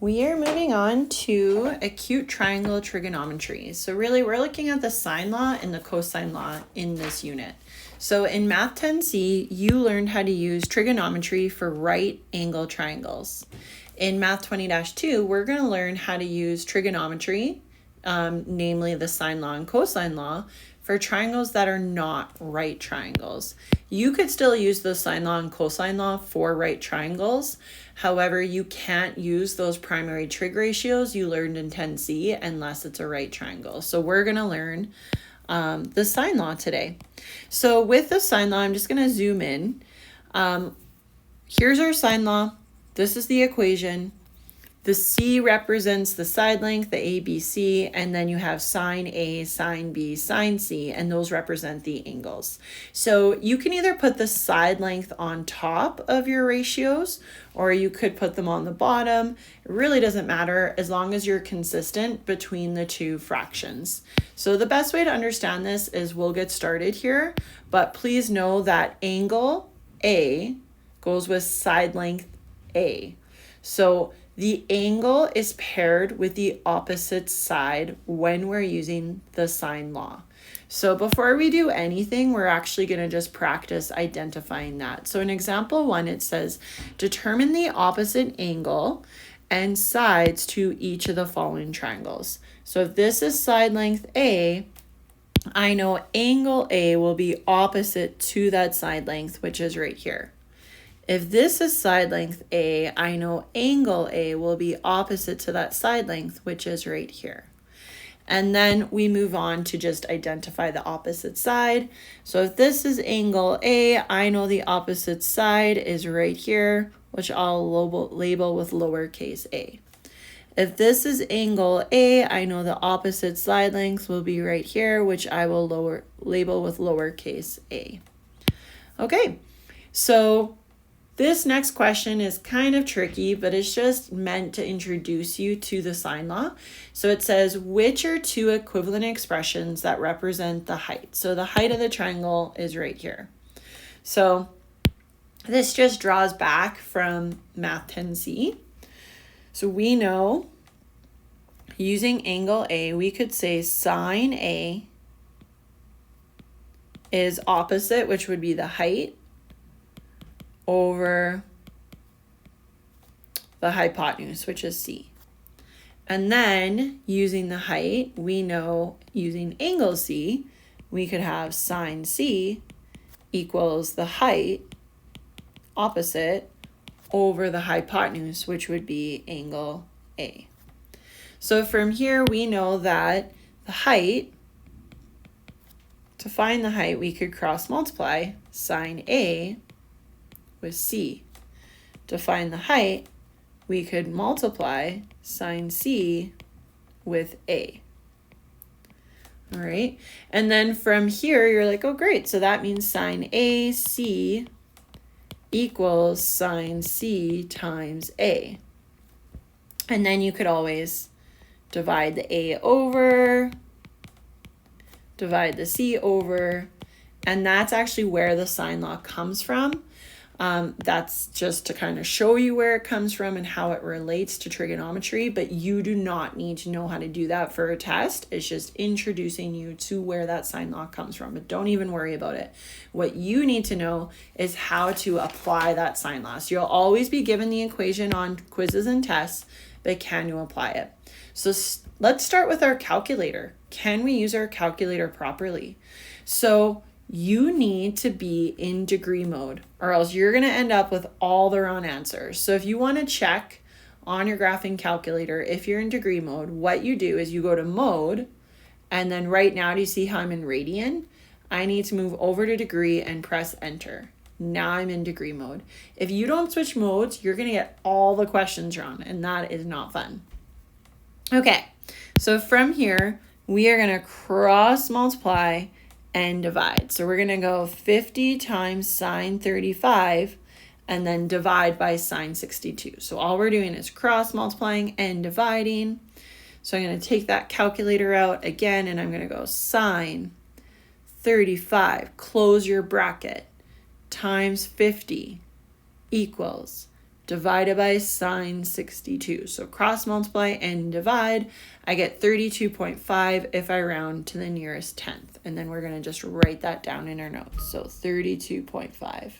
We are moving on to acute triangle trigonometry. So really we're looking at the sine law and the cosine law in this unit. So in Math 10C, you learned how to use trigonometry for right angle triangles. In Math 20-2, we're going to learn how to use trigonometry, namely the sine law and cosine law, for triangles that are not right triangles. You could still use the sine law and cosine law for right triangles. However, you can't use those primary trig ratios you learned in 10C unless it's a right triangle. So we're going to learn the sine law today. So with the sine law, I'm just going to zoom in. Here's our sine law. This is the equation. The C represents the side length, the ABC, and then you have sine A, sine B, sine C, and those represent the angles. So you can either put the side length on top of your ratios, or you could put them on the bottom. It really doesn't matter as long as you're consistent between the two fractions. So the best way to understand this is we'll get started here, but please know that angle A goes with side length A. So the angle is paired with the opposite side when we're using the sine law. So before we do anything, we're actually going to just practice identifying that. So in example 1, it says, determine the opposite angle and sides to each of the following triangles. So if this is side length A, I know angle A will be opposite to that side length, which is right here. If this is side length A, I know angle A will be opposite to that side length, which is right here. And then we move on to just identify the opposite side. So if this is angle A, I know the opposite side is right here, which I'll label with lowercase a. If this is angle A, I know the opposite side length will be right here, which I will label with lowercase a. Okay, so this next question is kind of tricky, but it's just meant to introduce you to the sine law. So it says, which are two equivalent expressions that represent the height? So the height of the triangle is right here. So this just draws back from Math 10C. So we know using angle A, we could say sine A is opposite, which would be the height, over the hypotenuse, which is C. And then using the height, we know using angle C, we could have sine C equals the height opposite over the hypotenuse, which would be angle A. So from here, we know that the height, to find the height, we could cross multiply sine A with C. To find the height, we could multiply sine C with A. All right, and then from here, you're like, oh great, so that means sine AC equals sine C times A. And then you could always divide the A over, divide the C over, and that's actually where the sine law comes from. That's just to kind of show you where it comes from and how it relates to trigonometry, but you do not need to know how to do that for a test. It's just introducing you to where that sine law comes from, but don't even worry about it. What you need to know is how to apply that sine law. So you'll always be given the equation on quizzes and tests, but can you apply it? So let's start with our calculator. Can we use our calculator properly? So you need to be in degree mode, or else you're going to end up with all the wrong answers. So if you want to check on your graphing calculator, if you're in degree mode, what you do is you go to mode, and then right now, do you see how I'm in radian? I need to move over to degree and press enter. Now I'm in degree mode. If you don't switch modes, you're going to get all the questions wrong, and that is not fun. Okay, so from here, we are going to cross multiply and divide. So we're going to go 50 times sine 35 and then divide by sine 62. So all we're doing is cross multiplying and dividing. So I'm going to take that calculator out again, and I'm going to go sine 35, close your bracket, times 50 equals divided by sine 62. So cross multiply and divide. I get 32.5 if I round to the nearest tenth. And then we're going to just write that down in our notes. So 32.5.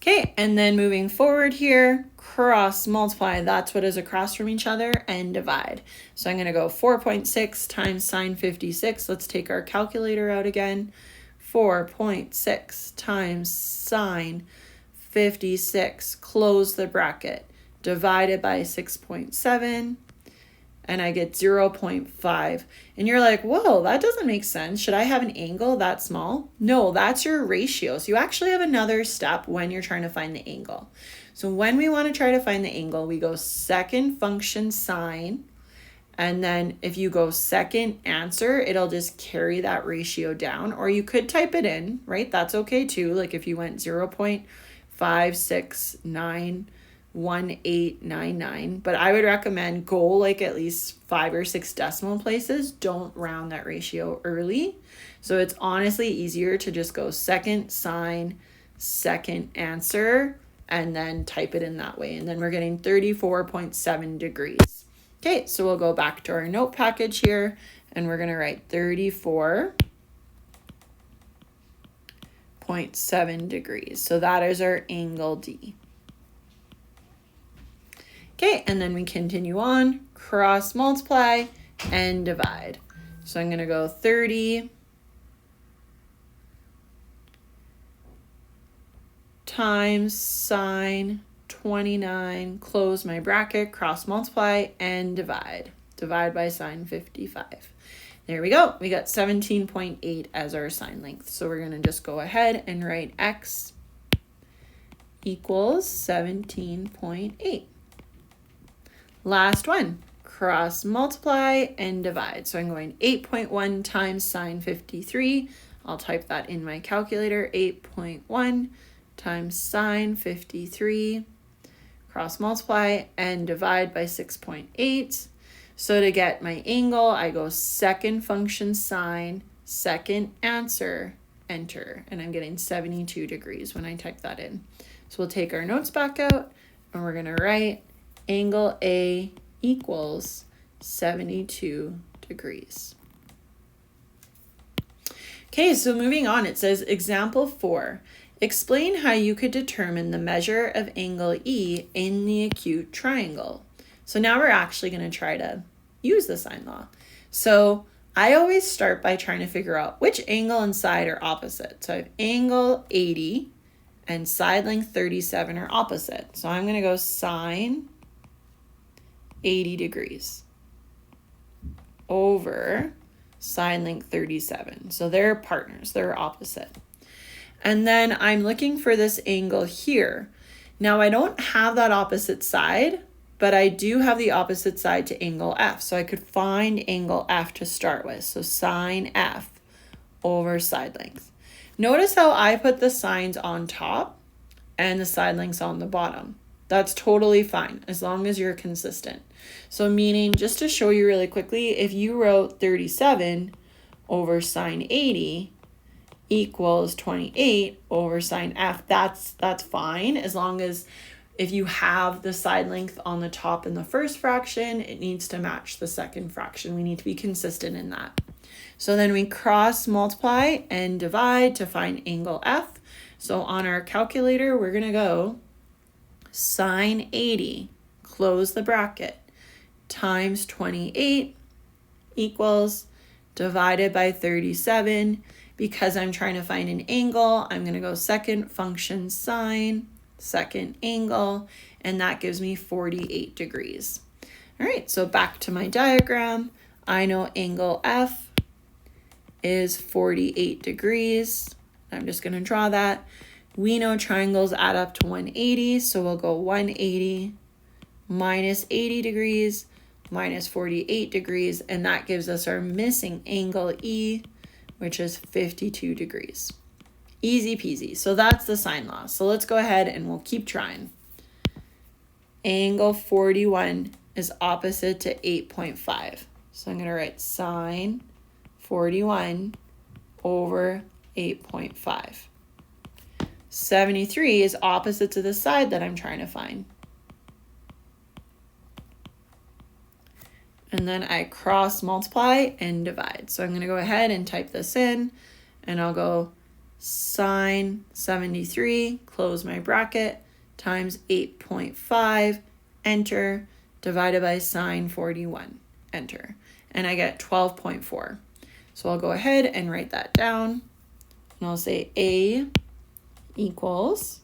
Okay, and then moving forward here, cross multiply, that's what is across from each other, and divide. So I'm going to go 4.6 times sine 56. Let's take our calculator out again. 4.6 times sine 56, close the bracket, divided by 6.7, and I get 0.5. And you're like, whoa, that doesn't make sense. Should I have an angle that small? No, that's your ratio. So you actually have another step when you're trying to find the angle. So when we want to try to find the angle, we go second function sine, and then if you go second answer, it'll just carry that ratio down, or you could type it in, right? That's okay too. Like if you went 0.5691899, but I would recommend go like at least 5 or 6 decimal places. Don't round that ratio early. So it's honestly easier to just go second sine, second answer, and then type it in that way. And then we're getting 34.7 degrees. Okay, so we'll go back to our note package here, and we're going to write 34.7 degrees. So that is our angle D. Okay, and then we continue on, cross multiply and divide. So I'm going to go 30 times sine 29, close my bracket, cross multiply and divide. Divide by sine 55. There we go. We got 17.8 as our sine length. So we're going to just go ahead and write x equals 17.8. Last one, cross multiply and divide. So I'm going 8.1 times sine 53. I'll type that in my calculator. 8.1 times sine 53. Cross multiply and divide by 6.8. So to get my angle, I go second function sine, second answer, enter. And I'm getting 72 degrees when I type that in. So we'll take our notes back out and we're going to write angle A equals 72 degrees. Okay, so moving on, it says example 4. Explain how you could determine the measure of angle E in the acute triangle. So now we're actually going to try to use the sine law. So I always start by trying to figure out which angle and side are opposite. So I have angle 80 and side length 37 are opposite. So I'm going to go sine 80 degrees over side length 37. So they're partners, they're opposite. And then I'm looking for this angle here. Now I don't have that opposite side, but I do have the opposite side to angle F. So I could find angle F to start with. So sine F over side length. Notice how I put the sines on top and the side lengths on the bottom. That's totally fine as long as you're consistent. So meaning, just to show you really quickly, if you wrote 37 over sine 80 equals 28 over sine F, that's fine as long as if you have the side length on the top in the first fraction, it needs to match the second fraction. We need to be consistent in that. So then we cross multiply and divide to find angle F. So on our calculator, we're going to go sine 80, close the bracket, times 28 equals divided by 37. Because I'm trying to find an angle, I'm going to go second function sine, second angle, and that gives me 48 degrees. All right, so back to my diagram. I know angle F is 48 degrees. I'm just going to draw that. We know triangles add up to 180, so we'll go 180 minus 80 degrees minus 48 degrees, and that gives us our missing angle E, which is 52 degrees. Easy peasy. So that's the sine law. So let's go ahead and we'll keep trying. Angle 41 is opposite to 8.5. So I'm going to write sine 41 over 8.5. 73 is opposite to the side that I'm trying to find. And then I cross multiply and divide. So I'm going to go ahead and type this in, and I'll go sine 73, close my bracket, times 8.5, enter, divided by sine 41, enter. And I get 12.4. So I'll go ahead and write that down, and I'll say A equals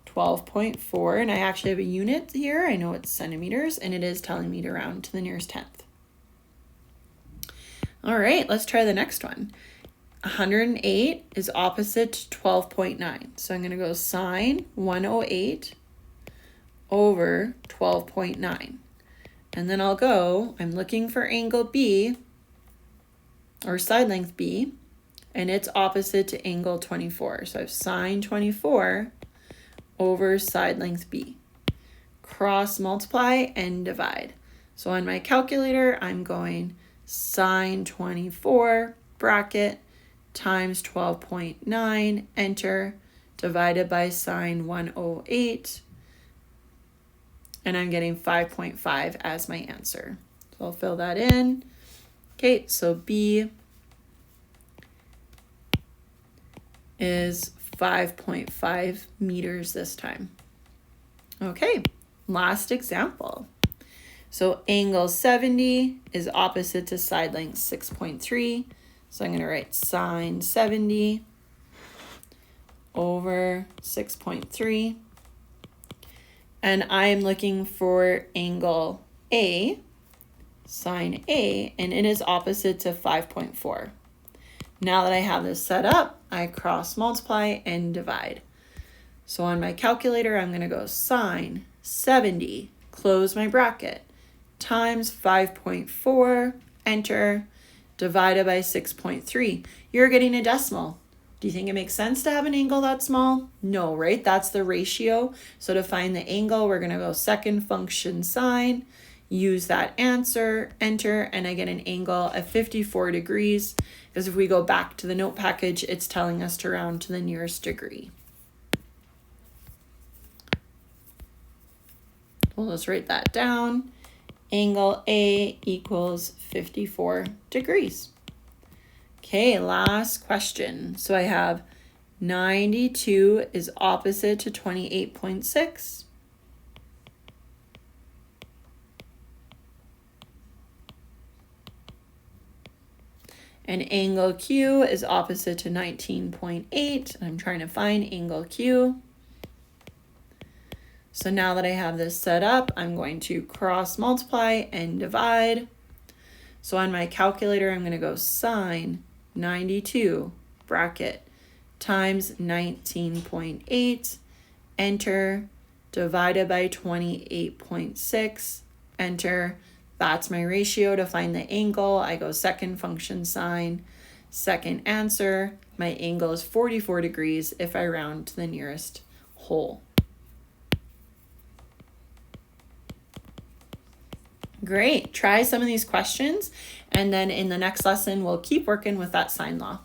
12.4, and I actually have a unit here. I know it's centimeters, and it is telling me to round to the nearest tenth. All right, let's try the next one. 108 is opposite to 12.9. So I'm going to go sine 108 over 12.9. And then I'm looking for angle B, or side length B, and it's opposite to angle 24. So I have sine 24 over side length B. Cross multiply and divide. So on my calculator, I'm going sine 24 bracket times 12.9, enter, divided by sine 108, and I'm getting 5.5 as my answer. So I'll fill that in. Okay, so B is 5.5 meters this time. Okay, last example. So angle 70 is opposite to side length 6.3. So I'm going to write sine 70 over 6.3. And I'm looking for angle A, sine A, and it is opposite to 5.4. Now that I have this set up, I cross multiply and divide. So on my calculator, I'm going to go sine 70, close my bracket, times 5.4, enter, divided by 6.3. You're getting a decimal. Do you think it makes sense to have an angle that small? No, right? That's the ratio. So to find the angle, we're going to go second function sine, use that answer, enter, and I get an angle of 54 degrees. Because if we go back to the note package, it's telling us to round to the nearest degree. Well, let's write that down. Angle A equals 54 degrees. Okay, last question. So I have 92 is opposite to 28.6. And angle Q is opposite to 19.8. I'm trying to find angle Q. So now that I have this set up, I'm going to cross multiply and divide. So on my calculator, I'm going to go sine 92 bracket times 19.8, enter, divided by 28.6, enter. That's my ratio to find the angle. I go second function sine, second answer. My angle is 44 degrees if I round to the nearest whole. Great. Try some of these questions, and then in the next lesson, we'll keep working with that sine law.